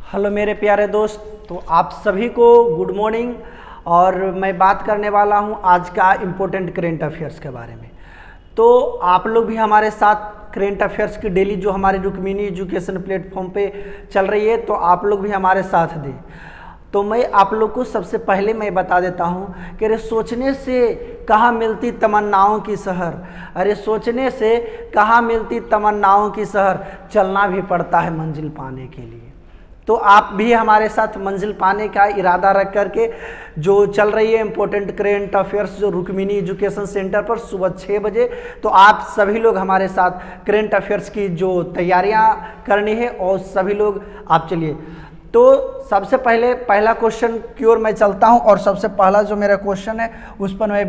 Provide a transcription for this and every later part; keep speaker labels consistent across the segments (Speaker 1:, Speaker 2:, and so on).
Speaker 1: Hello मेरे प्यारे दोस्त, तो आप सभी को गुड मॉर्निंग। और मैं बात करने वाला हूं आज का इम्पोर्टेंट करेंट अफेयर्स के बारे में। तो आप लोग भी हमारे साथ करेंट अफेयर्स की डेली जो हमारे रुक्मिणी एजुकेशन प्लेटफॉर्म पे चल रही है, तो आप लोग भी हमारे साथ दें। तो मैं आप लोग को सबसे पहले मैं बता देता हूँ कि अरे सोचने से कहाँ मिलती तमन्नाओं की शहर, अरे सोचने से कहाँ मिलती तमन्नाओं की शहर, चलना भी पड़ता है मंजिल पाने के लिए। तो आप भी हमारे साथ मंजिल पाने का इरादा रख करके जो चल रही है इम्पोर्टेंट करेंट अफेयर्स जो रुक्मिणी एजुकेशन सेंटर पर सुबह 6 बजे, तो आप सभी लोग हमारे साथ करेंट अफेयर्स की जो तैयारियां करनी है और सभी लोग आप चलिए। तो सबसे पहले पहला क्वेश्चन की ओर मैं चलता हूं और सबसे पहला जो मेरा क्वेश्चन है उस पर मैं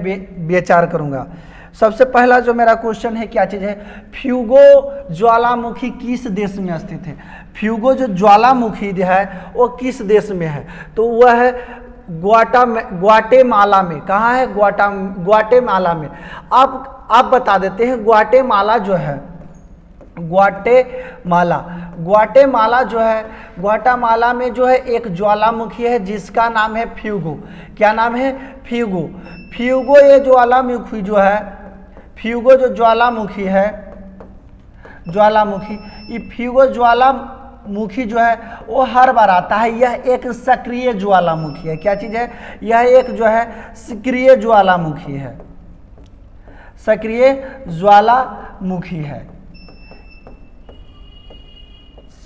Speaker 1: विचार करूंगा। सबसे पहला जो मेरा क्वेश्चन है, क्या चीज़ है? फ्यूगो ज्वालामुखी किस देश में स्थित है? फ्यूगो जो ज्वालामुखी है वो किस देश में है? तो वह है ग्वाटेमाला में। कहाँ है? ग्वाटेमाला में। अब आप बता देते हैं ग्वाटेमाला जो है, ग्वाटेमाला जो है, ग्वाटेमाला में जो है एक ज्वालामुखी है जिसका नाम है फ्यूगो। क्या नाम है? फ्यूगो। फ्यूगो ये ज्वालामुखी जो है, फ्यूगो जो ज्वालामुखी है, ज्वालामुखी, ये फ्यूगो ज्वालामुखी जो है वो हर बार आता है। यह एक सक्रिय ज्वालामुखी है। क्या चीज़ है? यह एक जो है सक्रिय ज्वालामुखी है, सक्रिय ज्वालामुखी है,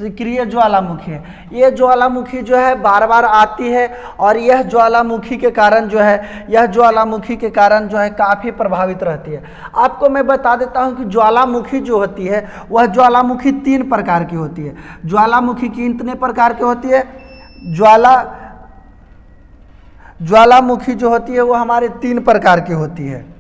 Speaker 1: सक्रिय ज्वालामुखी है। ये ज्वालामुखी जो है बार बार आती है और यह ज्वालामुखी के कारण जो है, यह ज्वालामुखी के कारण जो है काफ़ी प्रभावित रहती है। आपको मैं बता देता हूं कि ज्वालामुखी जो होती है वह ज्वालामुखी 3 प्रकार की होती है। ज्वालामुखी कितने प्रकार की होती है? ज्वालामुखी जो होती है वो हमारे 3 प्रकार की होती है।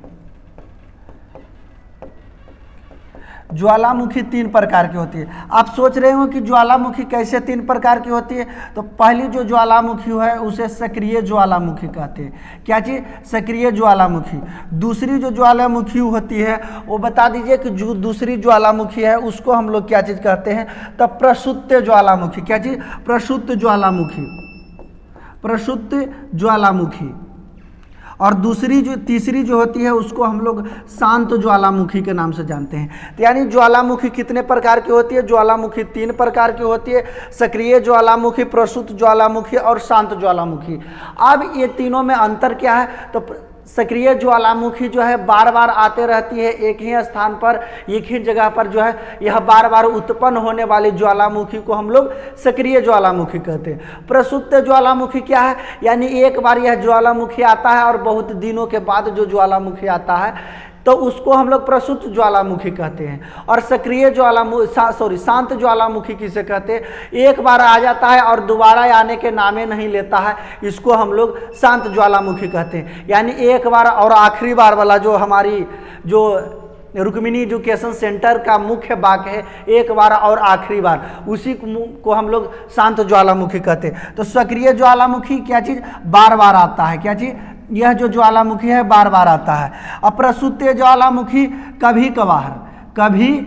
Speaker 1: ज्वालामुखी 3 प्रकार की होती है। आप सोच रहे हो कि ज्वालामुखी कैसे 3 प्रकार की होती है? तो पहली जो ज्वालामुखी है उसे सक्रिय ज्वालामुखी कहते हैं। क्या चीज़? सक्रिय ज्वालामुखी। दूसरी जो ज्वालामुखी होती है वो बता दीजिए कि जो दूसरी ज्वालामुखी है उसको हम लोग क्या चीज़ कहते हैं? तो प्रसुप्त ज्वालामुखी। क्या चीज़? प्रसुप्त ज्वालामुखी, प्रसुप्त ज्वालामुखी। और दूसरी जो तीसरी जो होती है उसको हम लोग शांत ज्वालामुखी के नाम से जानते हैं। तो यानी ज्वालामुखी कितने प्रकार की होती है? ज्वालामुखी 3 प्रकार की होती है, सक्रिय ज्वालामुखी, प्रसुप्त ज्वालामुखी और शांत ज्वालामुखी। अब ये तीनों में अंतर क्या है? तो सक्रिय ज्वालामुखी जो है बार बार आते रहती है एक ही स्थान पर, एक ही जगह पर जो है यह बार बार उत्पन्न होने वाली ज्वालामुखी को हम लोग सक्रिय ज्वालामुखी कहते हैं। प्रसुप्त ज्वालामुखी क्या है? यानी एक बार यह ज्वालामुखी आता है और बहुत दिनों के बाद जो ज्वालामुखी आता है तो उसको हम लोग प्रसुप्त ज्वालामुखी कहते हैं। और सक्रिय शांत ज्वालामुखी किसे कहते हैं? एक बार आ जाता है और दोबारा आने के नामे नहीं लेता है, इसको हम लोग शांत ज्वालामुखी कहते हैं। यानी एक बार और आखिरी बार वाला जो हमारी जो रुक्मिणी एजुकेशन सेंटर का मुख्य वाक्य है, एक बार और आखिरी बार, उसी को हम लोग शांत ज्वालामुखी कहते हैं। तो सक्रिय ज्वालामुखी क्या चीज़? बार बार आता है। क्या चीज़? यह जो ज्वालामुखी है बार बार आता है। अप्रसुप्त ज्वालामुखी कभी कभार, कभी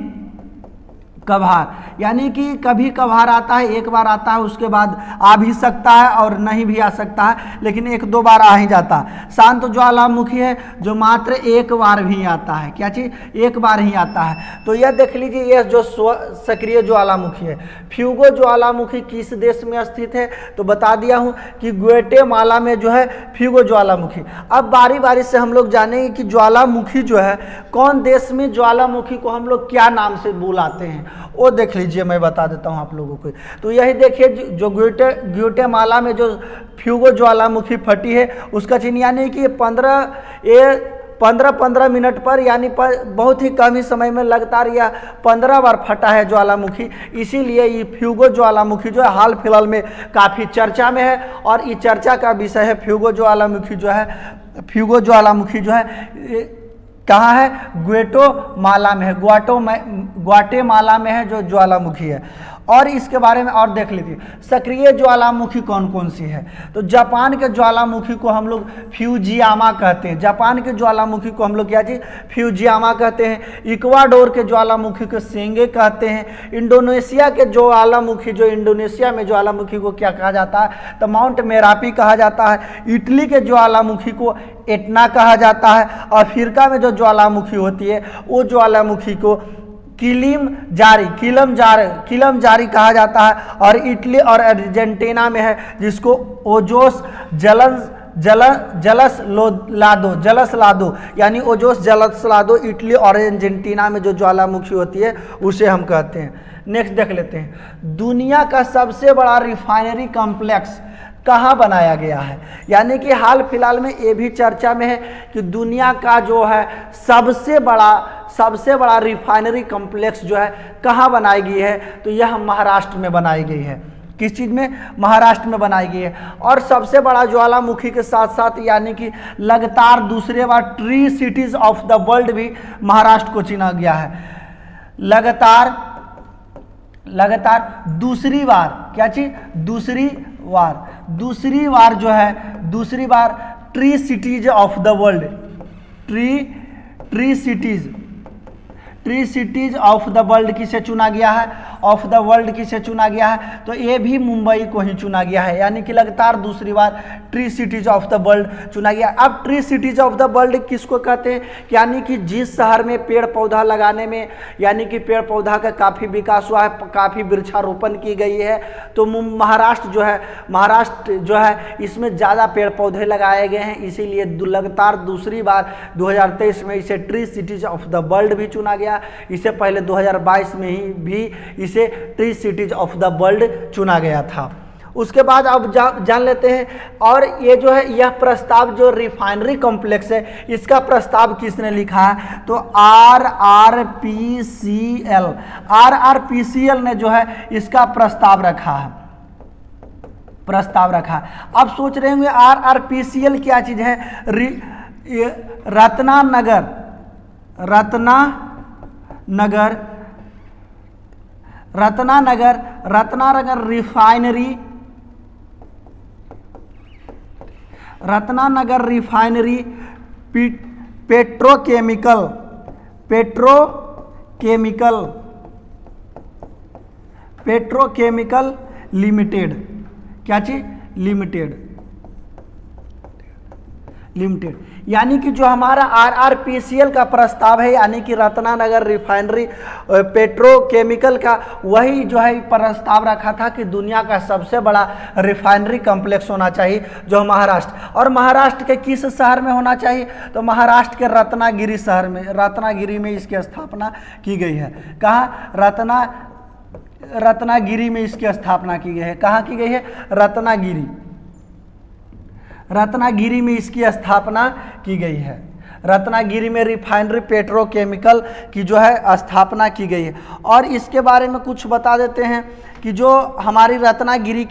Speaker 1: कभार, यानी कि कभी कभार आता है, एक बार आता है, उसके बाद आ भी सकता है और नहीं भी आ सकता है, लेकिन 1-2 बार आ ही जाता है। शांत ज्वालामुखी है जो मात्र एक बार भी आता है। क्या चीज़? एक बार ही आता है। तो यह देख लीजिए, यह जो सक्रिय ज्वालामुखी है, फ्यूगो ज्वालामुखी किस देश में स्थित है? तो बता दिया हूँ कि ग्वाटेमाला में जो है फ्यूगो ज्वालामुखी। अब बारी बारी से हम लोग जानेंगे कि ज्वालामुखी जो है कौन देश में, ज्वालामुखी को हम लोग क्या नाम से बुलाते हैं वो देख लीजिए, मैं बता देता हूं आप लोगों को। तो यही देखिए, जो ग्वाटेमाला में जो फ्यूगो ज्वालामुखी फटी है उसका चिन्ह, यानी कि 15 मिनट पर, यानी बहुत ही कम ही समय में लगातार यह 15 बार फटा है ज्वालामुखी। इसीलिए ये फ्यूगो ज्वालामुखी जो है हाल फिलहाल में काफ़ी चर्चा में है और ये चर्चा का विषय है। फ्यूगो ज्वालामुखी जो है, फ्यूगो ज्वालामुखी जो है कहाँ है? ग्वाटेमाला में है, ग्वाटेमाला में है जो ज्वालामुखी है। और इसके बारे में और देख लीजिए, सक्रिय ज्वालामुखी कौन कौन सी है। तो जापान के ज्वालामुखी को हम लोग फ्यूजियामा कहते हैं। जापान के ज्वालामुखी को हम लोग क्या जी, फ्यूजियामा कहते हैं। इक्वाडोर के ज्वालामुखी को सेंगे कहते हैं। इंडोनेशिया के ज्वालामुखी, जो इंडोनेशिया में ज्वालामुखी को क्या कहा जाता है, तो माउंट मेरापी कहा जाता है। इटली के ज्वालामुखी को एटना कहा जाता है। अफ्रीका में जो ज्वालामुखी होती है वो ज्वालामुखी को किलम जारी कहा जाता है। और इटली और अर्जेंटीना में है जिसको ओजोस जलस लादो यानी ओजोस जलस लादो, इटली और अर्जेंटीना में जो ज्वालामुखी होती है उसे हम कहते हैं। नेक्स्ट देख लेते हैं, दुनिया का सबसे बड़ा रिफाइनरी कॉम्प्लेक्स कहाँ बनाया गया है। यानी कि हाल फिलहाल में ये भी चर्चा में है कि दुनिया का जो है सबसे बड़ा रिफाइनरी कॉम्प्लेक्स जो है कहाँ बनाई गई है, तो यह महाराष्ट्र में बनाई गई है। किस चीज़ में, महाराष्ट्र में बनाई गई है। और सबसे बड़ा ज्वालामुखी के साथ साथ यानी कि लगातार दूसरे बार tree cities of the world भी महाराष्ट्र को चुना गया है। लगातार दूसरी बार क्या चीज, दूसरी बार जो है, दूसरी बार tree cities of the world, tree cities of the world किसे चुना गया है, ऑफ द वर्ल्ड किसे चुना गया है, तो ये भी मुंबई को ही चुना गया है। यानी कि लगातार दूसरी बार tree cities of the world चुना गया। अब tree cities of the world किसको कहते हैं, यानी कि जिस शहर में पेड़ पौधा लगाने में यानी कि पेड़ पौधा का काफ़ी विकास हुआ है, काफ़ी वृक्षारोपण की गई है, तो महाराष्ट्र जो है इसमें ज़्यादा पेड़ पौधे लगाए गए हैं। इसीलिए लगातार दूसरी बार 2023 में इसे tree cities of the world भी चुना गया। इसे पहले 2022 में ही भी इसे tree cities of the world चुना गया था। उसके बाद अब जान लेते हैं, और ये जो है यह प्रस्ताव जो रिफाइनरी कॉम्प्लेक्स है इसका प्रस्ताव किसने लिखा है, तो RRPCL ने जो है इसका प्रस्ताव रखा है। अब सोच रहे होंगे RRPCL क्या चीज़ है, रत्नानगर रिफाइनरी पेट्रोकेमिकल लिमिटेड, क्या चीज, लिमिटेड। यानी कि जो हमारा RRPCL का प्रस्ताव है, यानी कि रत्नानगर रिफाइनरी पेट्रोकेमिकल का, वही जो है प्रस्ताव रखा था कि दुनिया का सबसे बड़ा रिफाइनरी कॉम्प्लेक्स होना चाहिए जो महाराष्ट्र, और महाराष्ट्र के किस शहर में होना चाहिए, तो महाराष्ट्र के रत्नागिरी शहर में, रत्नागिरी में इसकी स्थापना की गई है। कहाँ, रत्नागिरी में इसकी स्थापना की गई है। कहाँ की गई है, रत्नागिरी में इसकी स्थापना की गई है। रत्नागिरी में रिफाइनरी पेट्रोकेमिकल की जो है स्थापना की गई है। और इसके बारे में कुछ बता देते हैं कि जो हमारी रत्नागिरी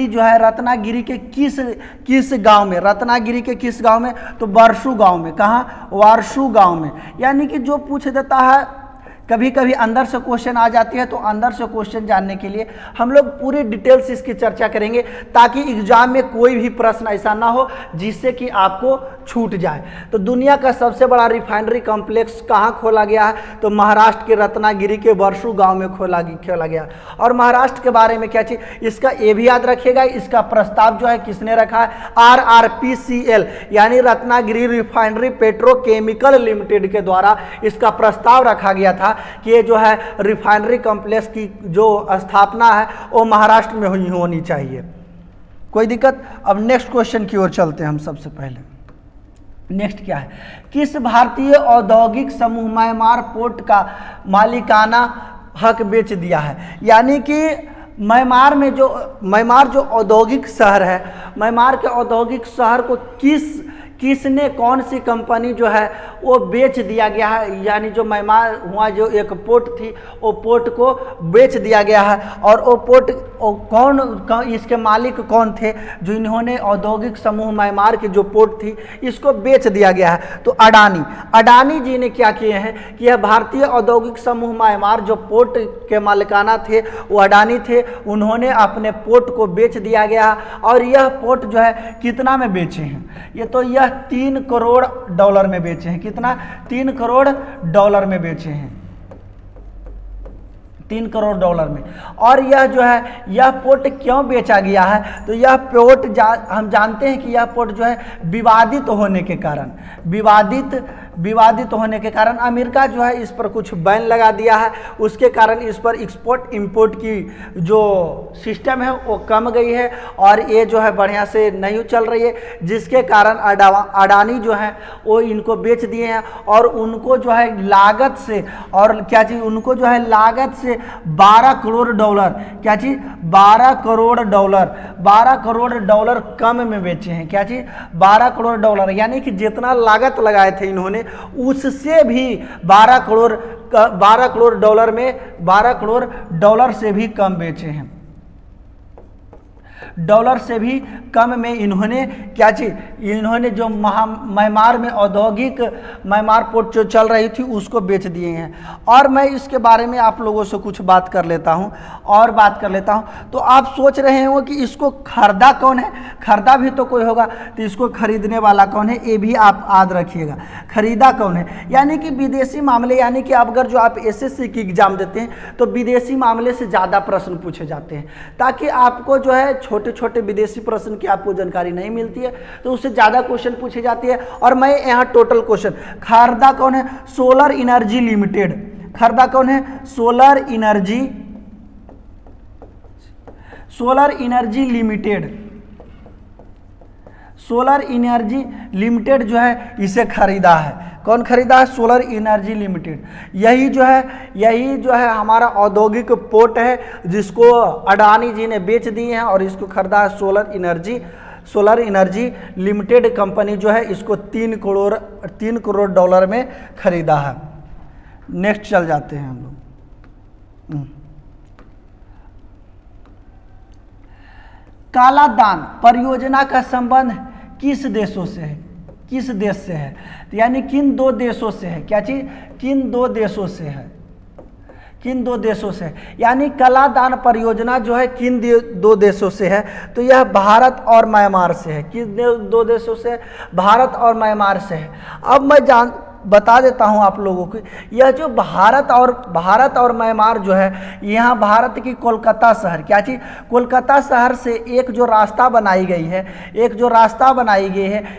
Speaker 1: जो है रत्नागिरी के किस गांव में, रत्नागिरी के किस गांव में, तो वारसू गांव में। कहाँ, वारसू गांव में। यानी कि जो पूछ देता है, कभी कभी अंदर से क्वेश्चन आ जाती है, तो अंदर से क्वेश्चन जानने के लिए हम लोग पूरी डिटेल्स इसकी चर्चा करेंगे, ताकि एग्जाम में कोई भी प्रश्न ऐसा ना हो जिससे कि आपको छूट जाए। तो दुनिया का सबसे बड़ा रिफाइनरी कॉम्प्लेक्स कहाँ खोला गया है, तो महाराष्ट्र के रत्नागिरी के वारसू गांव में खोला गया। और महाराष्ट्र के बारे में क्या चीज़, इसका ये भी याद रखिएगा, इसका प्रस्ताव जो है किसने रखा है, RRPCL यानी रत्नागिरी रिफाइनरी पेट्रोकेमिकल लिमिटेड के द्वारा इसका प्रस्ताव रखा गया था कि ये जो है रिफाइनरी कॉम्प्लेक्स की जो स्थापना है वो महाराष्ट्र में होनी चाहिए। कोई दिक्कत। अब नेक्स्ट क्वेश्चन की ओर चलते हैं हम। सबसे पहले नेक्स्ट क्या है, किस भारतीय औद्योगिक समूह म्यांमार पोर्ट का मालिकाना हक बेच दिया है। यानी कि म्यांमार जो औद्योगिक शहर है, म्यांमार के औद्योगिक शहर को किसने, कौन सी कंपनी जो है वो बेच दिया गया है, यानी जो म्यांमार हुआ जो एक पोर्ट थी वो पोर्ट को बेच दिया गया है। और वो पोर्ट कौन इसके मालिक कौन थे, जो इन्होंने औद्योगिक समूह म्यांमार की जो पोर्ट थी इसको बेच दिया गया है, तो अडानी जी ने क्या किए हैं कि यह भारतीय औद्योगिक समूह म्यांमार जो पोर्ट के मालिकाना थे वो अडानी थे, उन्होंने अपने पोर्ट को बेच दिया गया। और यह पोर्ट जो है कितना में बेचे हैं, ये तो यह 3 करोड़ डॉलर में बेचे हैं। कितना? 3 करोड़ डॉलर में बेचे हैं, 3 करोड़ डॉलर में। और यह जो है यह पोर्ट क्यों बेचा गया है, तो यह पोर्ट हम जानते हैं कि यह पोर्ट जो है विवादित होने के कारण, विवादित होने के कारण अमेरिका जो है इस पर कुछ बैन लगा दिया है। उसके कारण इस पर एक्सपोर्ट इंपोर्ट की जो सिस्टम है वो कम गई है और ये जो है बढ़िया से नहीं चल रही है, जिसके कारण अडानी जो है वो इनको बेच दिए हैं। और उनको जो है लागत से, और क्या चीज़, उनको जो है लागत से 12 करोड़ डॉलर, क्या चीज़, 12 करोड़ डॉलर कम में बेचे हैं। क्या चीज़? 12 करोड़ डॉलर, यानी कि जितना लागत लगाए थे इन्होंने उससे भी 12 करोड़ डॉलर में 12 करोड़ डॉलर से भी कम बेचे हैं, डॉलर से भी कम में इन्होंने क्या चीज, इन्होंने जो म्यांमार में औद्योगिक म्यांमार पोर्ट जो चल रही थी उसको बेच दिए हैं। और मैं इसके बारे में आप लोगों से कुछ बात कर लेता हूं, तो आप सोच रहे हो कि इसको खरीदा कौन है, खरीदा भी तो कोई होगा, तो इसको खरीदने वाला कौन है ये भी आप याद रखिएगा। खरीदा कौन है, यानी कि विदेशी मामले, यानी कि अगर जो आप एसएससी की एग्जाम देते हैं तो विदेशी मामले से ज़्यादा प्रश्न पूछे जाते हैं, ताकि आपको जो है छोटे छोटे विदेशी प्रश्न की आपको जानकारी नहीं मिलती है तो उससे ज़्यादा क्वेश्चन पूछे जाती है। और मैं यहाँ टोटल क्वेश्चन, खरीदा कौन है, सोलर एनर्जी लिमिटेड, खरीदा कौन है, सोलर एनर्जी लिमिटेड जो है इसे खरीदा है। कौन खरीदा है? Solar energy limited. यही जो है हमारा औद्योगिक पोर्ट है जिसको अडानी जी ने बेच दिए हैं और इसको खरीदा है सोलर एनर्जी लिमिटेड कंपनी जो है इसको 3 करोड़ डॉलर में खरीदा है। नेक्स्ट चल जाते हैं हम लोग। काला दान परियोजना का संबंध किस देशों से है, किस देश से है, यानी किन 2 देशों से है, क्या चीज, किन 2 देशों से है, किन 2 देशों से, यानी कला दान परियोजना जो है किन 2 देशों से है, तो यह भारत और म्यांमार से है। किस 2 देशों से? भारत और म्यांमार से है। अब मैं बता देता हूं आप लोगों को, यह जो भारत और म्यांमार जो है, यहाँ भारत की कोलकाता शहर, क्या चीज़, कोलकाता शहर से एक जो रास्ता बनाई गई है,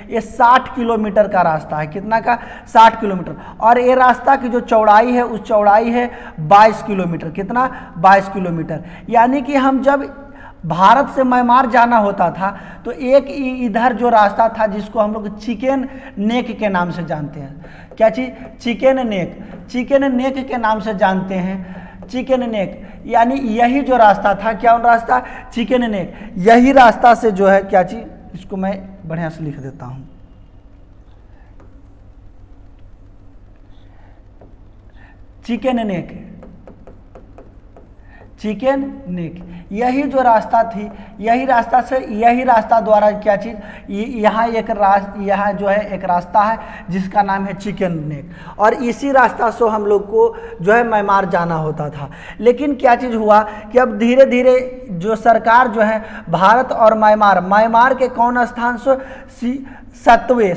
Speaker 1: ये 60 किलोमीटर का रास्ता है। कितना का? 60 किलोमीटर। और ये रास्ता की जो चौड़ाई है उस चौड़ाई है 22 किलोमीटर। कितना? 22 किलोमीटर। यानी कि हम जब भारत से म्यांमार जाना होता था तो एक इधर जो रास्ता था जिसको हम लोग चिकन नेक के नाम से जानते हैं, क्या चीज़, चिकन नेक के नाम से जानते हैं, चिकन नेक, यानी यही जो रास्ता था, क्या रास्ता, चिकन नेक, यही रास्ता से जो है क्या चीज़, इसको मैं बढ़िया से लिख देता हूँ, चिकन नेक, यही जो रास्ता थी, यही रास्ता द्वारा क्या चीज़, यहाँ जो है एक रास्ता है जिसका नाम है चिकन नेक, और इसी रास्ता से हम लोग को जो है म्यांमार जाना होता था। लेकिन क्या चीज़ हुआ कि अब धीरे धीरे जो सरकार जो है भारत और म्यांमार के कौन स्थान से, सितवे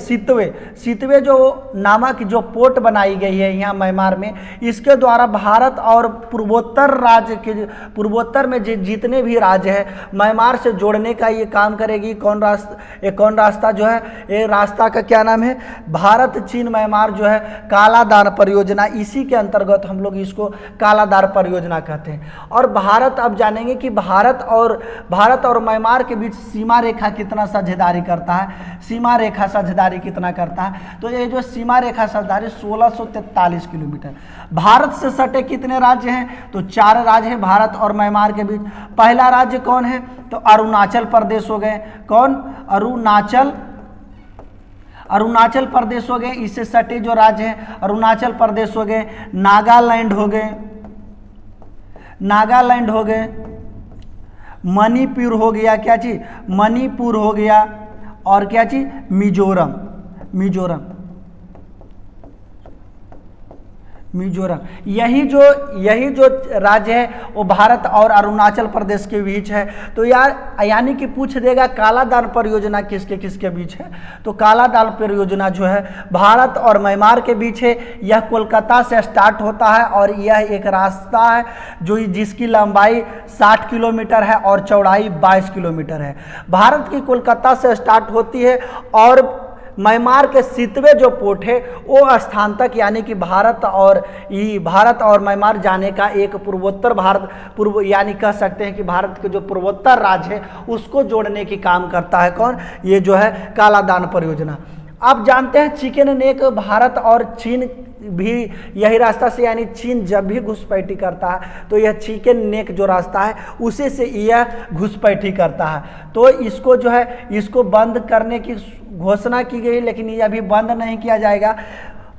Speaker 1: जो नामक जो पोर्ट बनाई गई है यहाँ म्यांमार में, इसके द्वारा भारत और पूर्वोत्तर में जितने भी राज्य है म्यांमार से जोड़ने का ये काम करेगी। कौन रास्ता जो है, ये रास्ता का क्या नाम है, भारत चीन म्यांमार जो है काला दान परियोजना, इसी के अंतर्गत हम लोग इसको काला दान परियोजना कहते हैं। और भारत, अब जानेंगे कि भारत और म्यांमार के बीच सीमा रेखा कितना साझेदारी करता है, सीमा रेखा साझेदारी कितना करता है, तो ये जो सीमा रेखा साझेदारी 1643 किलोमीटर। भारत से सटे कितने राज्य हैं, तो 4 राज्य हैं भारत और म्यांमार के बीच। पहला राज्य कौन है, तो अरुणाचल प्रदेश हो गए। कौन? अरुणाचल प्रदेश हो गए, इससे सटे जो राज्य हैं अरुणाचल प्रदेश हो गए, नागालैंड हो गए, नागालैंड हो गए, मणिपुर हो गया, क्या चीज, मणिपुर हो गया, और क्या चीज, मिजोरम, मिजोरम, मिजोरम। यही जो राज्य है वो भारत और अरुणाचल प्रदेश के बीच है। तो यार यानी कि पूछ देगा काला दान परियोजना किसके किसके बीच है, तो काला दान परियोजना जो है भारत और म्यांमार के बीच है। यह कोलकाता से स्टार्ट होता है और यह एक रास्ता है जो जिसकी लंबाई 60 किलोमीटर है और चौड़ाई 22 किलोमीटर है। भारत की कोलकाता से स्टार्ट होती है और म्यांमार के सितवे जो पोर्ट है वो स्थान तक, यानी कि भारत और म्यांमार जाने का एक पूर्वोत्तर पूर्व यानी कह सकते हैं कि भारत के जो पूर्वोत्तर राज्य है उसको जोड़ने की काम करता है कौन, ये जो है काला दान परियोजना। आप जानते हैं चिकन नेक भारत और चीन भी यही रास्ता से, यानी चीन जब भी घुसपैठी करता है तो यह चिकन नेक जो रास्ता है उसी से यह घुसपैठी करता है। तो इसको जो है इसको बंद करने की घोषणा की गई, लेकिन ये अभी बंद नहीं किया जाएगा,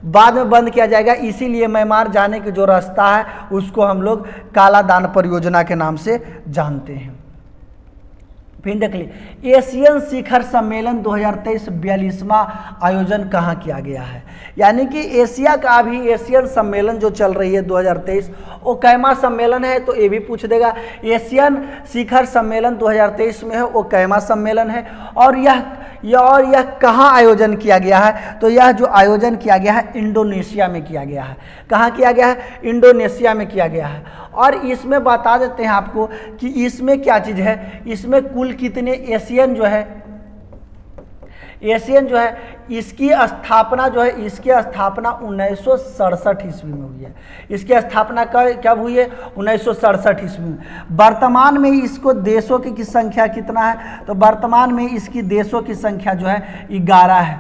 Speaker 1: बाद में बंद किया जाएगा। इसीलिए म्यांमार जाने की जो रास्ता है उसको हम लोग काला दान परियोजना के नाम से जानते हैं। फिर देख लीजिए एशियन शिखर सम्मेलन 2023 42वां आयोजन कहाँ किया गया है, यानी कि एशिया का भी एशियन सम्मेलन जो चल रही है 2023 वो कैमा सम्मेलन है। तो ये भी पूछ देगा एशियन शिखर सम्मेलन 2023 में है वो कैमा सम्मेलन है, और यह कहाँ आयोजन किया गया है, तो यह जो आयोजन किया गया है इंडोनेशिया में किया गया है। कहाँ किया गया है, इंडोनेशिया में किया गया है। और इसमें बता देते हैं आपको कि इसमें क्या चीज़ है, इसमें कुल कितने एशियन जो है इसकी स्थापना जो है, इसकी स्थापना 1967 ईस्वी में हुई है। इसकी स्थापना कब हुई है, 1967 ईस्वी में। वर्तमान में इसको देशों की संख्या कितना है, तो वर्तमान में इसकी देशों की संख्या जो है 11 है।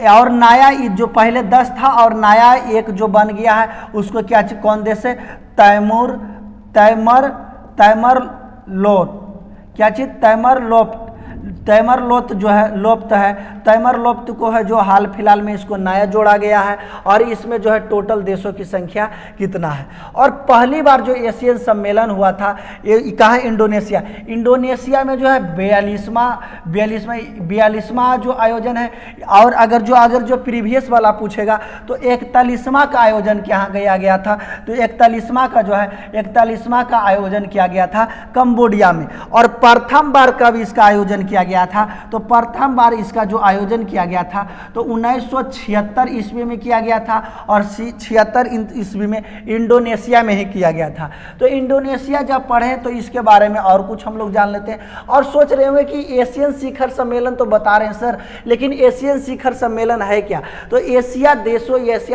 Speaker 1: और नया जो पहले 10 था और नया एक जो बन गया है उसको क्या कौन देश है, तैमर लोत, क्या चीज, तैमर लोत जो है लोप्त है, तैमर लोप्त को है जो हाल फिलहाल में इसको नया जोड़ा गया है। और इसमें जो है टोटल देशों की संख्या कितना है। और पहली बार जो एशियन सम्मेलन हुआ था ये कहाँ, इंडोनेशिया में जो है 42वां जो आयोजन है। और अगर जो प्रीवियस वाला पूछेगा तो 41वां का आयोजन कहाँ गया था, तो 41वां का आयोजन किया गया था कंबोडिया में। और प्रथम बार कब इसका आयोजन किया गया था, तो प्रथम बार इसका जो आयोजन किया गया था तो 1976 ईस्वी में किया गया था, और 76 ईस्वी में इंडोनेशिया में ही किया गया था। तो इंडोनेशिया जब पढ़ें तो इसके बारे में और कुछ हम लोग जान लेते हैं। और सोच रहे होंगे कि एशियन शिखर सम्मेलन तो बता रहे हैं सर, लेकिन एशियन शिखर सम्मेलन है क्या, तो एशिया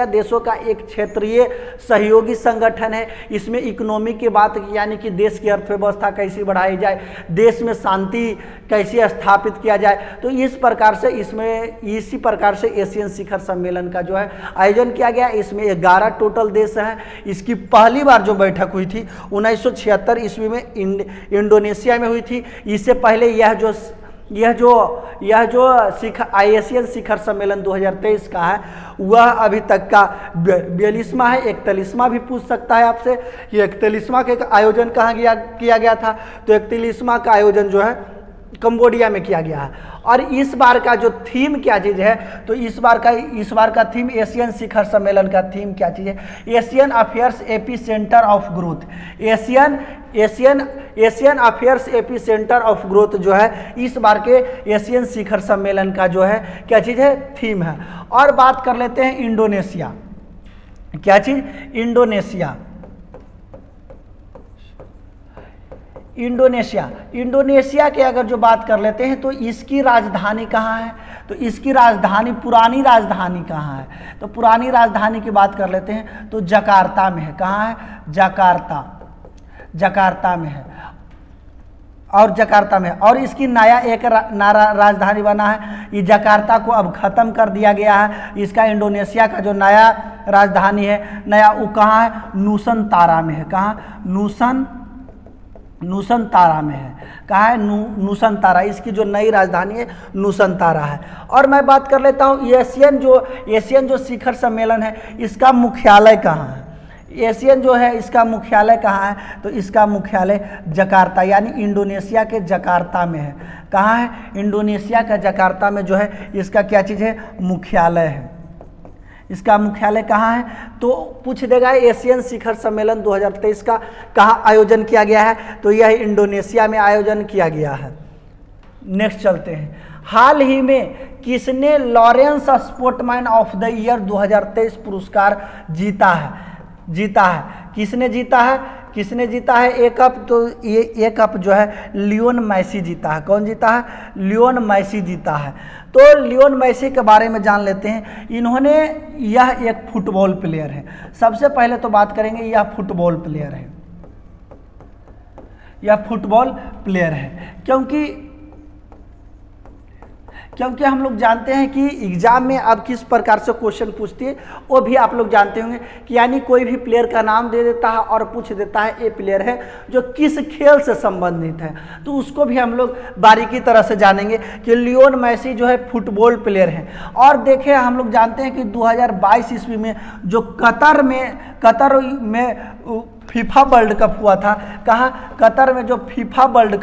Speaker 1: देशों का एक क्षेत्रीय सहयोगी संगठन है। इसमें इकोनॉमी की बात यानी कि देश की अर्थव्यवस्था कैसी बढ़ाई जाए, देश में शांति कैसे स्थापित किया जाए, तो इस प्रकार से इसमें इसी प्रकार से एशियन शिखर सम्मेलन का जो है आयोजन किया गया। इसमें 11 टोटल देश हैं। इसकी पहली बार जो बैठक हुई थी 1976 ईस्वी में इंडोनेशिया में हुई थी। इससे पहले यह जो एशियन शिखर सम्मेलन 2023 का है वह अभी तक का 42वां है। 41वां भी पूछ सकता है आपसे, ये 41वां के आयोजन कहाँ किया गया था, तो 41वां का आयोजन जो है कंबोडिया में किया गया है। और इस बार का जो थीम क्या चीज़ है, तो इस बार का थीम एशियन शिखर सम्मेलन का थीम क्या चीज़ है, Asian affairs AP centre of growth. Asian affairs AP centre of growth जो है इस बार के एशियन शिखर सम्मेलन का जो है क्या चीज़ है, थीम है। और बात कर लेते हैं इंडोनेशिया, क्या चीज़, इंडोनेशिया के अगर जो बात कर लेते हैं तो इसकी राजधानी कहाँ है, तो इसकी राजधानी पुरानी राजधानी कहाँ है, तो पुरानी राजधानी की बात कर लेते हैं तो जकार्ता में है। कहाँ है, जकार्ता में है, और जकार्ता में। और इसकी नया एक राजधानी बना है, ये जकार्ता को अब ख़त्म कर दिया गया है। इसका इंडोनेशिया का जो नया राजधानी है नया वो कहाँ है, नूसनतारा में है। कहाँ, नूसनतारा में है। कहाँ है? नूसनतारा, इसकी जो नई राजधानी है नूसनतारा है। और मैं बात कर लेता हूँ एशियन जो शिखर सम्मेलन है इसका मुख्यालय कहाँ है? एशियन जो है इसका मुख्यालय कहाँ है? तो इसका मुख्यालय जकार्ता यानी इंडोनेशिया के जकार्ता में है। कहाँ है? इंडोनेशिया का जकार्ता में जो है इसका क्या चीज़ है? मुख्यालय है। इसका मुख्यालय कहाँ है? तो पूछ देगा एशियन शिखर सम्मेलन 2023 का कहाँ आयोजन किया गया है? तो यह इंडोनेशिया में आयोजन किया गया है। नेक्स्ट चलते हैं। हाल ही में किसने Lawrence sportsman of the year 2023 पुरस्कार जीता है? किसने जीता है? एक कप, तो ये एक कप जो है लियोन मेसी जीता है। कौन जीता है? लियोन मेसी जीता है। तो लियोन मेसी के बारे में जान लेते हैं। यह एक फुटबॉल प्लेयर है। सबसे पहले तो बात करेंगे, यह फुटबॉल प्लेयर है। क्योंकि हम लोग जानते हैं कि एग्जाम में अब किस प्रकार से क्वेश्चन पूछती है वो भी आप लोग जानते होंगे कि यानी कोई भी प्लेयर का नाम दे देता है और पूछ देता है ये प्लेयर है जो किस खेल से संबंधित है, तो उसको भी हम लोग बारीकी तरह से जानेंगे कि लियोन मेसी जो है फुटबॉल प्लेयर है। और देखें, हम लोग जानते हैं कि 2022 ईस्वी में जो कतर में फीफा वर्ल्ड कप हुआ था। कहाँ? कतर में जो फीफा वर्ल्ड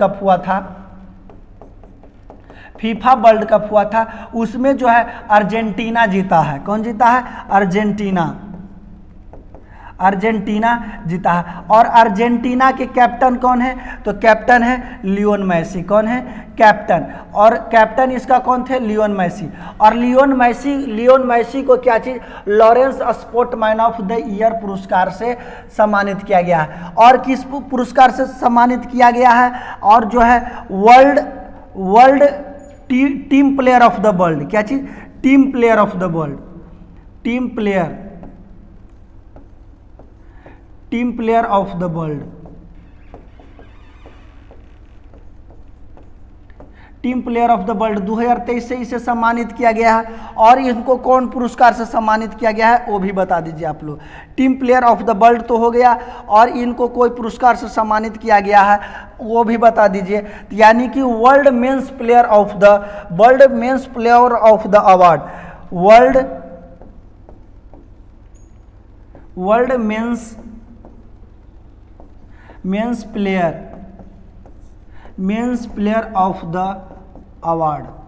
Speaker 1: कप हुआ था उसमें जो है अर्जेंटीना जीता है। कौन जीता है? अर्जेंटीना जीता है। और अर्जेंटीना के कैप्टन कौन है? तो कैप्टन है लियोन मेसी। कौन है? कैप्टन। और कैप्टन इसका कौन थे? Lionel Messi. और लियोन मेसी को क्या चीज? Laureus sportsman of the year पुरस्कार से सम्मानित किया गया है। और किस पुरस्कार से सम्मानित किया गया है? और जो है world team player of the world. क्या चीज? Team player of the world. Team player of the world. Team player of the world 2023 से इसे सम्मानित किया गया है। और इनको कौन पुरस्कार से सम्मानित किया गया है वो भी बता दीजिए आप लोग। Team player of the world तो हो गया, और इनको कोई पुरस्कार से सम्मानित किया गया है वो भी बता दीजिए। यानी कि world men's player of the award. World men's player of the award.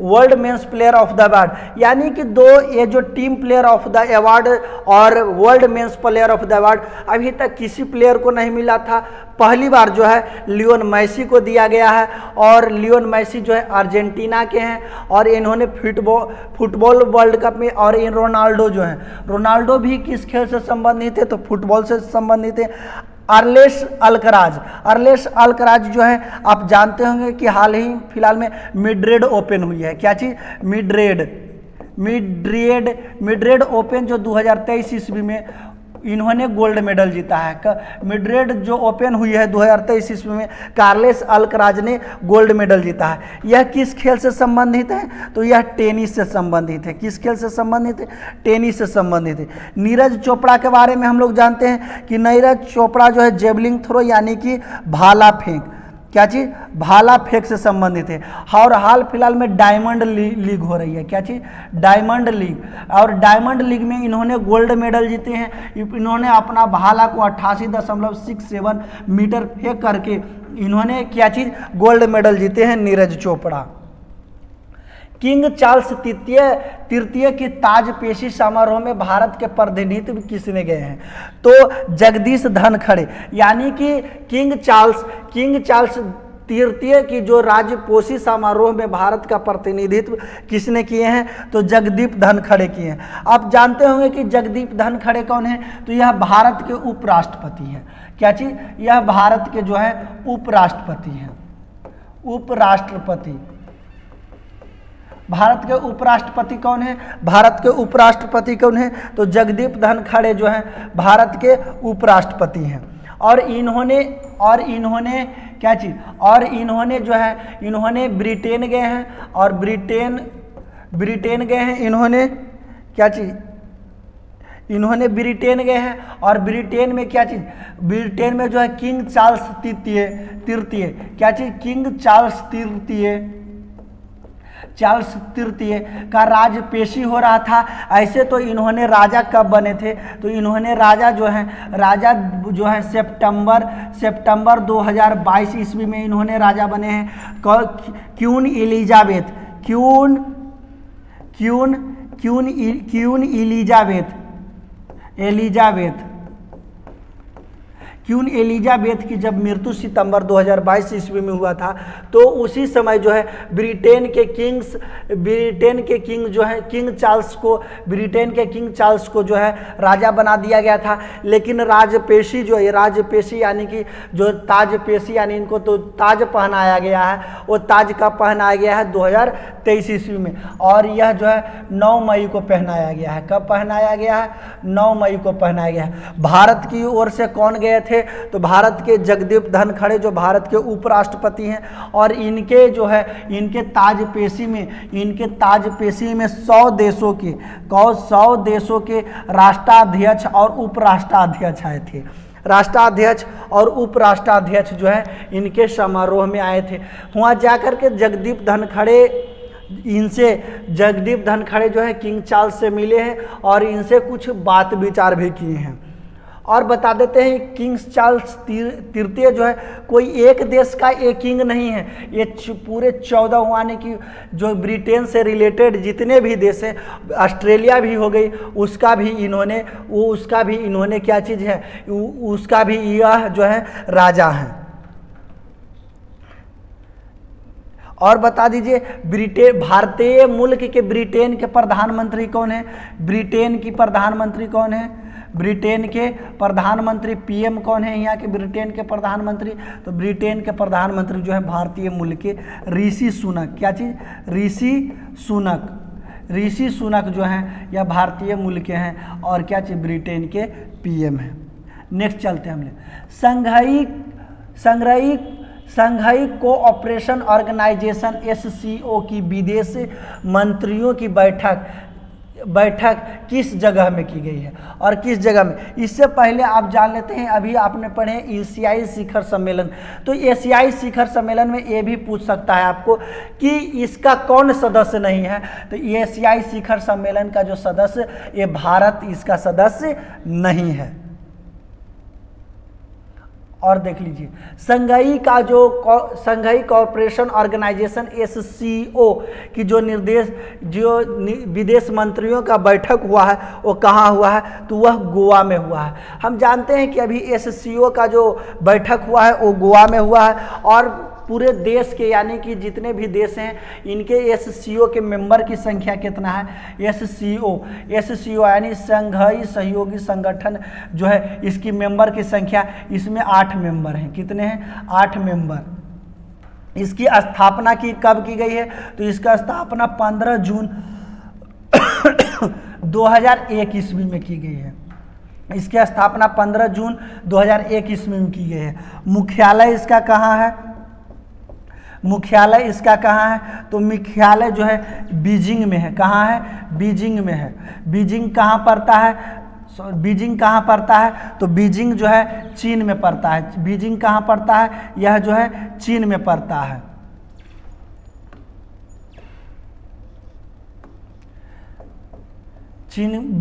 Speaker 1: World men's player of the award. यानी कि ये जो team player of the award और world men's player of the award अभी तक किसी प्लेयर को नहीं मिला था। पहली बार जो है लियोन मेसी को दिया गया है। और लियोन मेसी जो है अर्जेंटीना के हैं, और इन्होंने फुटबॉल वर्ल्ड कप में, और इन रोनाल्डो भी किस खेल से संबंधित है? तो फुटबॉल से संबंधित है। अर्लेस अल्कराज जो है आप जानते होंगे कि हाल ही फिलहाल में मैड्रिड ओपन हुई है। क्या चीज? मैड्रिड ओपन जो 2023 ईस्वी में इन्होंने गोल्ड मेडल जीता है। मैड्रिड जो ओपन हुई है 2023 ईस्वी में कार्लेस अल्कराज ने गोल्ड मेडल जीता है। यह किस खेल से संबंधित है? तो यह टेनिस से संबंधित है। किस खेल से संबंधित है? टेनिस से संबंधित है। नीरज चोपड़ा के बारे में हम लोग जानते हैं कि नीरज चोपड़ा जो है जेवलिंग थ्रो यानी कि भाला फेंक, क्या चीज? भाला फेंक से संबंधित है। और हाल फिलहाल में डायमंड लीग हो रही है। क्या चीज? Diamond league. और डायमंड लीग में इन्होंने गोल्ड मेडल जीते हैं। इन्होंने अपना भाला को 88.67 मीटर फेंक करके इन्होंने क्या चीज? गोल्ड मेडल जीते हैं नीरज चोपड़ा। किंग चार्ल्स तृतीय की ताजपेशी समारोह में भारत के प्रतिनिधित्व किसने गए हैं? तो जगदीश धनखड़े। यानी कि किंग चार्ल्स तृतीय की जो राजपोशी समारोह में भारत का प्रतिनिधित्व किसने किए हैं? तो जगदीप धनखड़े किए हैं। आप जानते होंगे कि जगदीप धनखड़े कौन है? तो यह भारत के उपराष्ट्रपति हैं। क्या चीज? यह भारत के जो है उपराष्ट्रपति हैं। भारत के उपराष्ट्रपति कौन है? तो जगदीप धनखड़े जो हैं भारत के उपराष्ट्रपति हैं। और इन्होंने क्या चीज? और इन्होंने जो है इन्होंने ब्रिटेन गए हैं। और ब्रिटेन गए हैं इन्होंने। क्या चीज? इन्होंने ब्रिटेन गए हैं और ब्रिटेन में क्या चीज़, ब्रिटेन में जो है किंग चार्ल्स तृतीय क्या चीज़, किंग चार्ल्स तृतीय का राजपेशी हो रहा था। ऐसे तो इन्होंने राजा कब बने थे, तो इन्होंने राजा जो है सितंबर 2022 ईस्वी में इन्होंने राजा बने हैं। क्वीन एलिजाबेथ की जब मृत्यु सितंबर 2022 ईस्वी में हुआ था, तो उसी समय जो है ब्रिटेन के किंग जो है किंग चार्ल्स को जो है राजा बना दिया गया था। लेकिन राजपेशी यानी कि जो ताजपेशी यानी इनको तो ताज पहनाया गया है, वो ताज का पहनाया गया है 2023 ईस्वी में, और यह जो है 9 मई को पहनाया गया है। कब पहनाया गया है, 9 मई को पहनाया गया है। भारत की ओर से कौन गए थे, तो भारत के जगदीप धनखड़ जो भारत के उपराष्ट्रपति हैं, और इनके ताजपेशी में 100 देशों के राष्ट्राध्यक्ष और उपराष्ट्राध्यक्ष आए थे। राष्ट्राध्यक्ष और उपराष्ट्राध्यक्ष जो है इनके समारोह में आए थे। वहाँ जाकर के जगदीप धनखड़े जो है किंग चार्ल्स से मिले हैं और इनसे कुछ बात विचार भी किए हैं। और बता देते हैं किंग चार्ल्स तृतीय जो है कोई एक देश का एक किंग नहीं है, ये पूरे 14 यानी कि जो ब्रिटेन से रिलेटेड जितने भी देश हैं, ऑस्ट्रेलिया भी हो गई, उसका भी इन्होंने क्या चीज़ है, उसका भी यह जो है राजा हैं। और बता दीजिए भारतीय मुल्क के ब्रिटेन के प्रधानमंत्री कौन है, ब्रिटेन के प्रधानमंत्री पीएम कौन है यहाँ के ब्रिटेन के प्रधानमंत्री, तो ब्रिटेन के प्रधानमंत्री जो है भारतीय मूल के ऋषि सुनक, क्या चीज़, ऋषि सुनक जो हैं यह भारतीय मूल के हैं और क्या चीज़ ब्रिटेन के पीएम हैं। नेक्स्ट चलते हैं हम लोग संघाई कोऑपरेशन ऑर्गेनाइजेशन SCO की विदेश मंत्रियों की बैठक किस जगह में की गई है और किस जगह में। इससे पहले आप जान लेते हैं, अभी आपने पढ़े एशियाई शिखर सम्मेलन, तो एशियाई शिखर सम्मेलन में ये भी पूछ सकता है आपको कि इसका कौन सदस्य नहीं है, तो एशियाई शिखर सम्मेलन का जो सदस्य, ये भारत इसका सदस्य नहीं है। और देख लीजिए संघाई कोऑपरेशन ऑर्गेनाइजेशन SCO की जो विदेश मंत्रियों का बैठक हुआ है वो कहाँ हुआ है, तो वह गोवा में हुआ है। हम जानते हैं कि अभी SCO का जो बैठक हुआ है वो गोवा में हुआ है, और पूरे देश के यानी कि जितने भी देश हैं इनके SCO के मेंबर की संख्या कितना है, SCO यानी संघाई सहयोगी संगठन जो है इसकी मेंबर की संख्या, इसमें 8 मेंबर हैं। कितने हैं, 8 मेंबर। इसकी स्थापना कब की गई है, तो इसका स्थापना 15 जून 2001 ईस्वी में की गई है। इसकी स्थापना 15 जून 2001 ईस्वी में की गई है। मुख्यालय इसका कहाँ है, तो मुख्यालय जो है बीजिंग में है। कहाँ है, बीजिंग में है। बीजिंग कहाँ पड़ता है, तो बीजिंग जो है चीन में पड़ता है। बीजिंग कहाँ पड़ता है, यह जो है चीन में पड़ता है।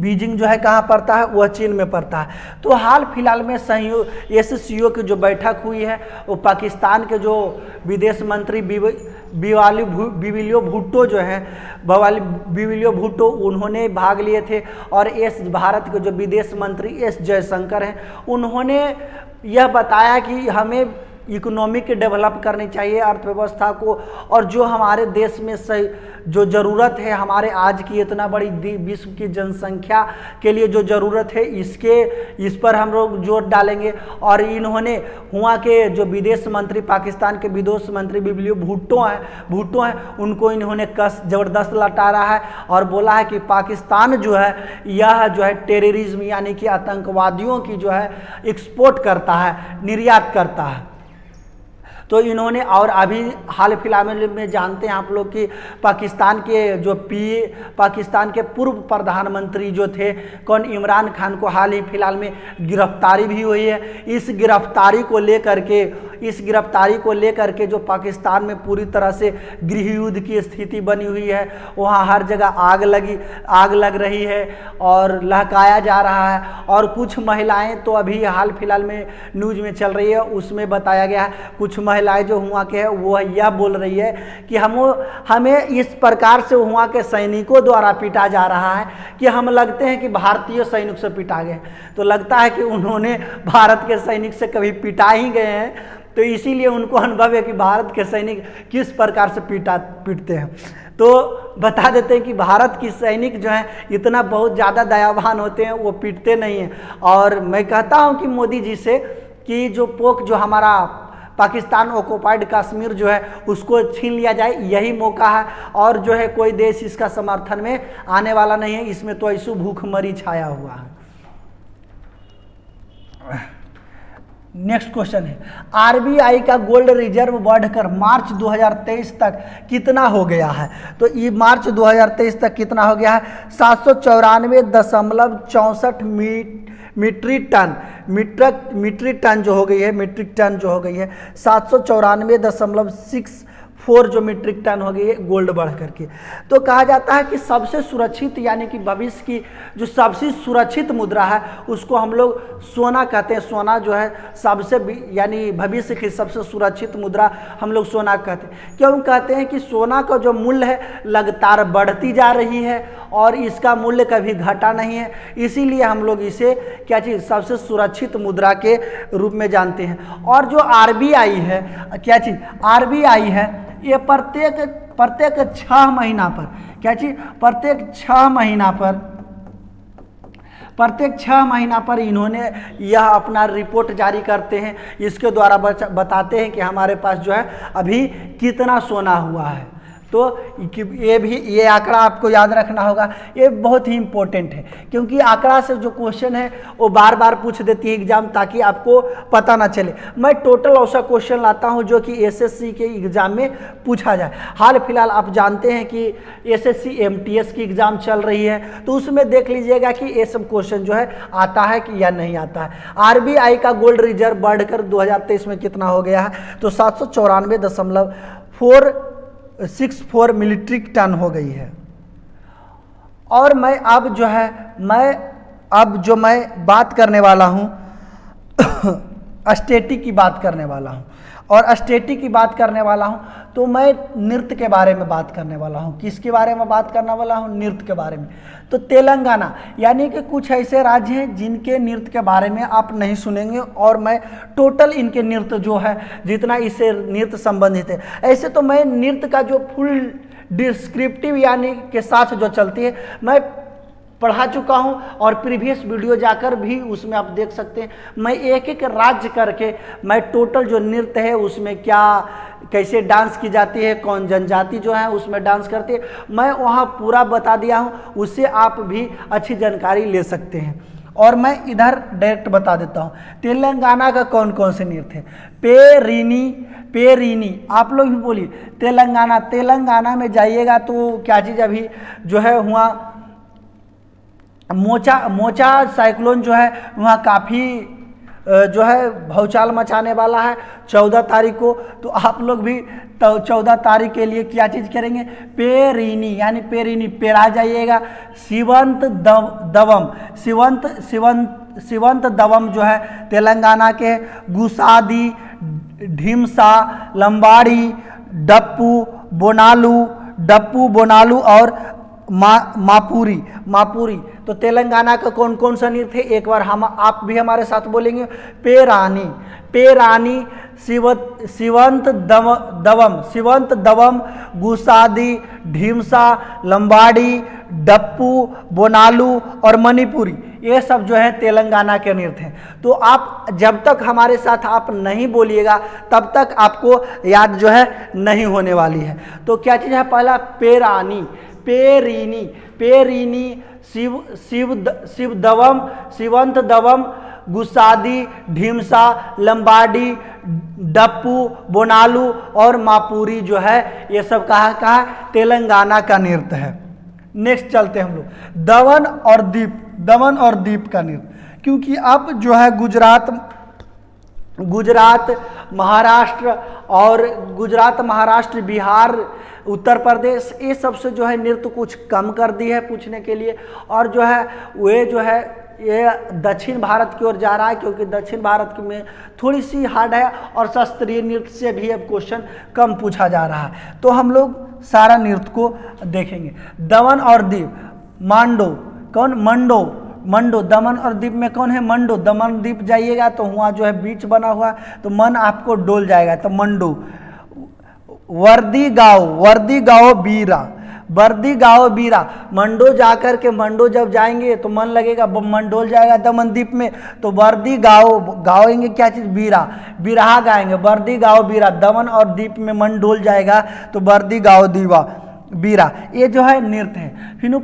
Speaker 1: बीजिंग जो है कहाँ पड़ता है, वह चीन में पड़ता है। तो हाल फिलहाल में SCO की जो बैठक हुई है वो पाकिस्तान के जो विदेश मंत्री बिविलियो भुट्टो जो हैं, बिविलियो भुट्टो, उन्होंने भाग लिए थे। और भारत के जो विदेश मंत्री S जयशंकर हैं, उन्होंने यह बताया कि हमें इकोनॉमिक डेवलप करनी चाहिए अर्थव्यवस्था को, और जो हमारे देश में सही जो ज़रूरत है, हमारे आज की इतना बड़ी विश्व की जनसंख्या के लिए जो ज़रूरत है इस पर हम लोग जोर डालेंगे। और इन्होंने वहाँ के जो विदेश मंत्री, पाकिस्तान के विदेश मंत्री बिविलियो भुट्टो हैं, उनको इन्होंने ज़बरदस्त लताड़ा है और बोला है कि पाकिस्तान जो है यह जो है टेररिज्म यानी कि आतंकवादियों की जो है एक्सपोर्ट करता है, निर्यात करता है। तो इन्होंने, और अभी हाल फिलहाल में जानते हैं आप लोग कि पाकिस्तान के पूर्व प्रधानमंत्री जो थे कौन, इमरान खान को हाल ही फिलहाल में गिरफ्तारी भी हुई है। इस गिरफ्तारी को लेकर के जो पाकिस्तान में पूरी तरह से गृह युद्ध की स्थिति बनी हुई है, वहाँ हर जगह आग लग रही है और लहकाया जा रहा है। और कुछ महिलाएं तो अभी हाल फिलहाल में न्यूज़ में चल रही है, उसमें बताया गया है कुछ महिलाएं जो वहाँ के हैं वो यह बोल रही है कि हमें इस प्रकार से वहाँ के सैनिकों द्वारा पीटा जा रहा है कि हम लगते हैं कि भारतीय सैनिक से पीटा गए। तो लगता है कि उन्होंने भारत के सैनिक से कभी पिटा ही गए हैं, तो इसीलिए उनको अनुभव है कि भारत के सैनिक किस प्रकार से पीटते हैं। तो बता देते हैं कि भारत की सैनिक जो हैं इतना बहुत ज़्यादा दयावान होते हैं, वो पीटते नहीं हैं। और मैं कहता हूँ कि मोदी जी से कि जो हमारा पाकिस्तान ऑक्युपाइड कश्मीर जो है उसको छीन लिया जाए, यही मौका है। और जो है कोई देश इसका समर्थन में आने वाला नहीं है, इसमें तो ऐसू भूखमरी छाया हुआ है। नेक्स्ट क्वेश्चन है, आरबीआई का गोल्ड रिजर्व बढ़कर मार्च 2023 तक कितना हो गया है? तो ये मार्च 2023 तक कितना हो गया है? 794.64 मीट्रिक टन जो हो गई है 794.64 जो मीट्रिक टन हो गई है गोल्ड बढ़ करके। तो कहा जाता है कि सबसे सुरक्षित यानी कि भविष्य की जो सबसे सुरक्षित मुद्रा है उसको हम लोग सोना कहते हैं। सोना जो है सबसे यानी भविष्य की सबसे सुरक्षित मुद्रा हम लोग सोना कहते हैं। क्यों कहते हैं कि सोना का जो मूल्य है लगातार बढ़ती जा रही है और इसका मूल्य कभी घटा नहीं है, इसीलिए हम लोग इसे क्या चीज़ सबसे सुरक्षित मुद्रा के रूप में जानते हैं। और जो आरबीआई है, क्या चीज़ आरबीआई है, ये प्रत्येक 6 महीना पर क्या चीज़ प्रत्येक 6 महीना पर इन्होंने यह अपना रिपोर्ट जारी करते हैं। इसके द्वारा बताते हैं कि हमारे पास जो है अभी कितना सोना हुआ है। तो ये आंकड़ा आपको याद रखना होगा, ये बहुत ही इम्पोर्टेंट है क्योंकि आंकड़ा से जो क्वेश्चन है वो बार बार पूछ देती है एग्जाम, ताकि आपको पता ना चले। मैं टोटल ऐसा क्वेश्चन लाता हूं जो कि एसएससी के एग्ज़ाम में पूछा जाए। हाल फिलहाल आप जानते हैं कि एसएससी एमटीएस की एग्ज़ाम चल रही है, तो उसमें देख लीजिएगा कि ये सब क्वेश्चन जो है आता है कि या नहीं आता है। आरबीआई का गोल्ड रिजर्व बढ़कर 2023 में कितना हो गया है? तो 794.64 मीट्रिक टन हो गई है। और मैं बात करने वाला हूँ स्टैटिक की बात करने वाला हूँ। और स्टैटिक की बात करने वाला हूँ तो मैं नृत्य के बारे में बात करने वाला हूँ। किसके बारे में बात करने वाला हूँ? नृत्य के बारे में। तो तेलंगाना यानी कि कुछ ऐसे राज्य हैं जिनके नृत्य के बारे में आप नहीं सुनेंगे, और मैं टोटल इनके नृत्य जो है जितना इससे नृत्य संबंधित है, ऐसे तो मैं नृत्य का जो फुल डिस्क्रिप्टिव यानी के साथ जो चलती है मैं पढ़ा चुका हूं, और प्रीवियस वीडियो जाकर भी उसमें आप देख सकते हैं। मैं एक एक राज्य करके मैं टोटल जो नृत्य है उसमें कैसे डांस की जाती है, कौन जनजाति जो है उसमें डांस करती है, मैं वहाँ पूरा बता दिया हूँ। उससे आप भी अच्छी जानकारी ले सकते हैं। और मैं इधर डायरेक्ट बता देता हूँ तेलंगाना का कौन कौन से नृत्य है। पेरिनी आप लोग भी बोलिए तेलंगाना में जाइएगा तो क्या चीज़ अभी जो है हुआ मोचा साइक्लोन जो है वहाँ काफ़ी जो है भौचाल मचाने वाला है 14 तारीख को। तो आप लोग भी 14 तारीख के लिए क्या चीज़ करेंगे? पेरिनी पेरा जाइएगा। शिवंत दवम जो है तेलंगाना के, गुसादी, ढीमसा, लंबाड़ी, डप्पू बोनालू और मापुरी। तो तेलंगाना का कौन कौन सा नृत्य है एक बार आप भी हमारे साथ बोलेंगे। पेरानी, शिवंत दवम, गुसादी, ढीमसा, लंबाड़ी, डप्पू, बोनालू और मणिपुरी, ये सब जो है तेलंगाना के नृत्य हैं। तो आप जब तक हमारे साथ आप नहीं बोलिएगा तब तक आपको याद जो है नहीं होने वाली है। तो क्या चीज़ है? पहला पेरिनी, शिवंत दवम, गुसादी, ढीमसा, लंबाडी, डप्पू, बोनालू और मापुरी जो है ये सब कहाँ का तेलंगाना का नृत्य है। नेक्स्ट चलते हैं हम लोग दमन और दीप। दमन और दीप का नृत्य, क्योंकि अब जो है गुजरात महाराष्ट्र, बिहार, उत्तर प्रदेश ये सबसे जो है नृत्य कुछ कम कर दी है पूछने के लिए, और जो है वे जो है ये दक्षिण भारत की ओर जा रहा है, क्योंकि दक्षिण भारत में थोड़ी सी हार्ड है और शास्त्रीय नृत्य से भी अब क्वेश्चन कम पूछा जा रहा है। तो हम लोग सारा नृत्य को देखेंगे। दमन और दीप, मांडो, कौन? मंडो। दमन और दीप में कौन है? मंडो। दमन दीप जाइएगा तो वहाँ जो है बीच बना हुआ तो मन आपको डोल जाएगा, तो मंडो। वर्दी गाओ बीरा, वर्दी गाओ बीरा। मंडो जाकर के मंडो जब जाएंगे तो मन लगेगा, मन डोल जाएगा दमन दीप में, तो वर्दी गाओगे क्या चीज़? बीरा, बिरहा गाएंगे, वर्दी गाओ बीरा। दमन और दीप में मन डोल जाएगा तो वर्दी गाओ दीवा बीरा, ये जो है नृत्य है। फिर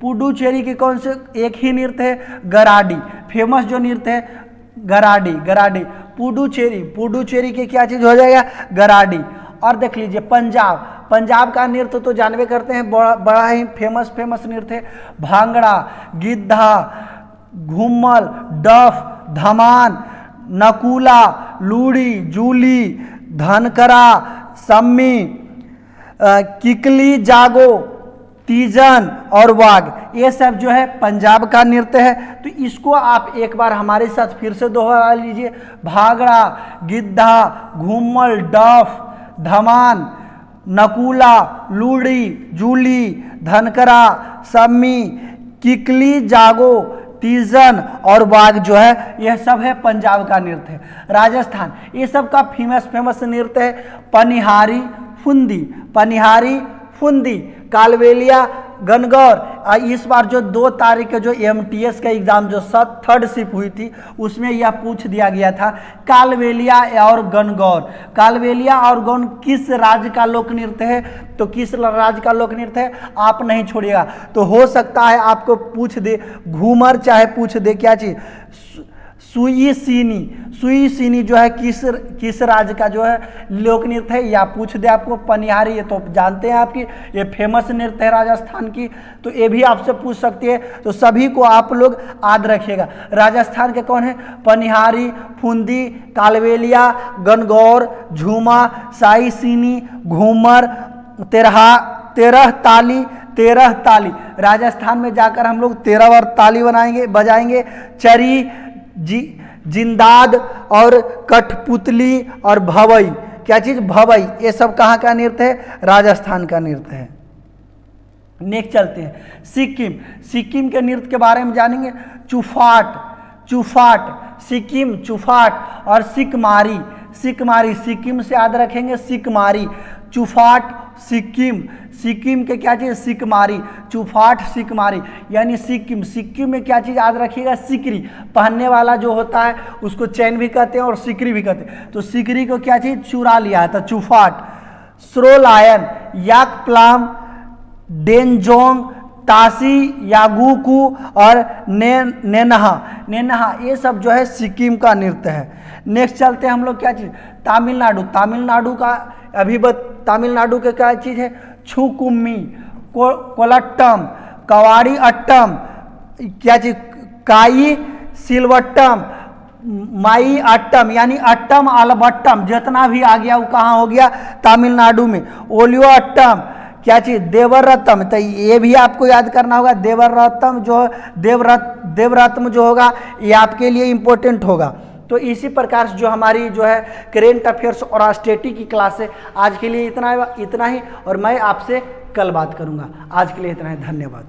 Speaker 1: पुडुचेरी के कौन से एक ही नृत्य है? गराडी। फेमस जो नृत्य है गराडी। पुडुचेरी के क्या चीज़ हो जाएगा? गराडी। और देख लीजिए पंजाब का नृत्य तो जानवे करते हैं, बड़ा ही फेमस नृत्य है। भांगड़ा, गिद्धा, घूमल, डफ, धमान, नकुला, लूड़ी, जूली, धनकरा, सम्मी, किकली, जागो, तीजन और वाग, ये सब जो है पंजाब का नृत्य है। तो इसको आप एक बार हमारे साथ फिर से दोहरा लीजिए। भांगड़ा, गिद्धा, घूमल, डफ, धमान, नकुला, लूड़ी, जूली, धनकरा, सम्मी, किकली, जागो, तीजन और वाग जो है यह सब है पंजाब का नृत्य है। राजस्थान ये सब का फेमस नृत्य है पनिहारी, फुंदी, कालबेलिया, गणगौर। इस बार जो 2 तारीख के जो MTS का एग्जाम जो 3rd शिफ्ट हुई थी उसमें यह पूछ दिया गया था कालबेलिया और गणगौर। कालबेलिया और गौन किस राज्य का लोक नृत्य है? तो किस राज्य का लोक नृत्य है आप नहीं छोड़िएगा। तो हो सकता है आपको पूछ दे घूमर, चाहे पूछ दे क्या चीज सुई जो है किस राज्य का जो है लोक नृत्य है, या पूछ दे आपको पनिहारी, ये तो जानते हैं आपकी ये फेमस नृत्य है राजस्थान की, तो ये भी आपसे पूछ सकती है। तो सभी को आप लोग याद रखिएगा। राजस्थान के कौन है? पनिहारी, फुंदी, कालबेलिया, गणगौर, झूमा, साई सीनी, घूमर, तेरह ताली। राजस्थान में जाकर हम लोग 13 बार ताली बजाएंगे। चरी, जिंदाद और कठपुतली और भवई, क्या चीज? भवई। ये सब कहाँ का नृत्य है? राजस्थान का नृत्य है। नेक्स्ट चलते हैं सिक्किम के नृत्य के बारे में जानेंगे। चुफाट, सिक्किम, चुफाट और सिकमारी। सिक्किम से याद रखेंगे सिकमारी। चुफाट सिक्किम के क्या चीज़? सिकमारी। चुफाट, सिकमारी यानी सिक्किम में क्या चीज़ याद रखिएगा? सिकरी। पहनने वाला जो होता है उसको चैन भी कहते हैं और सिकरी भी कहते हैं। तो सिकरी को क्या चीज़? चुरा लिया था, चुफाट। स्रोलायन, याकप्लाम, डेनजोंग, तासी, यागुकू और नेनहा, ये सब जो है सिक्किम का नृत्य है। नेक्स्ट चलते हैं हम लोग क्या चीज़? तमिलनाडु का तमिलनाडु के क्या चीज़ है? छुकुम्मी, कोलट्टम, कवाड़ी अट्टम, क्या चीज? काई सिलवट्टम, माई अट्टम यानी अट्टम अलबट्टम, जितना भी आ गया वो कहाँ हो गया? तमिलनाडु में। ओलियो अट्टम, क्या चीज? देवरत्तम। तो ये भी आपको याद करना होगा। देवरत्म जो होगा ये आपके लिए इम्पोर्टेंट होगा। तो इसी प्रकार से जो हमारी जो है करेंट अफेयर्स और स्टैटिक की क्लास है आज के लिए इतना ही, और मैं आपसे कल बात करूंगा। आज के लिए इतना ही, धन्यवाद।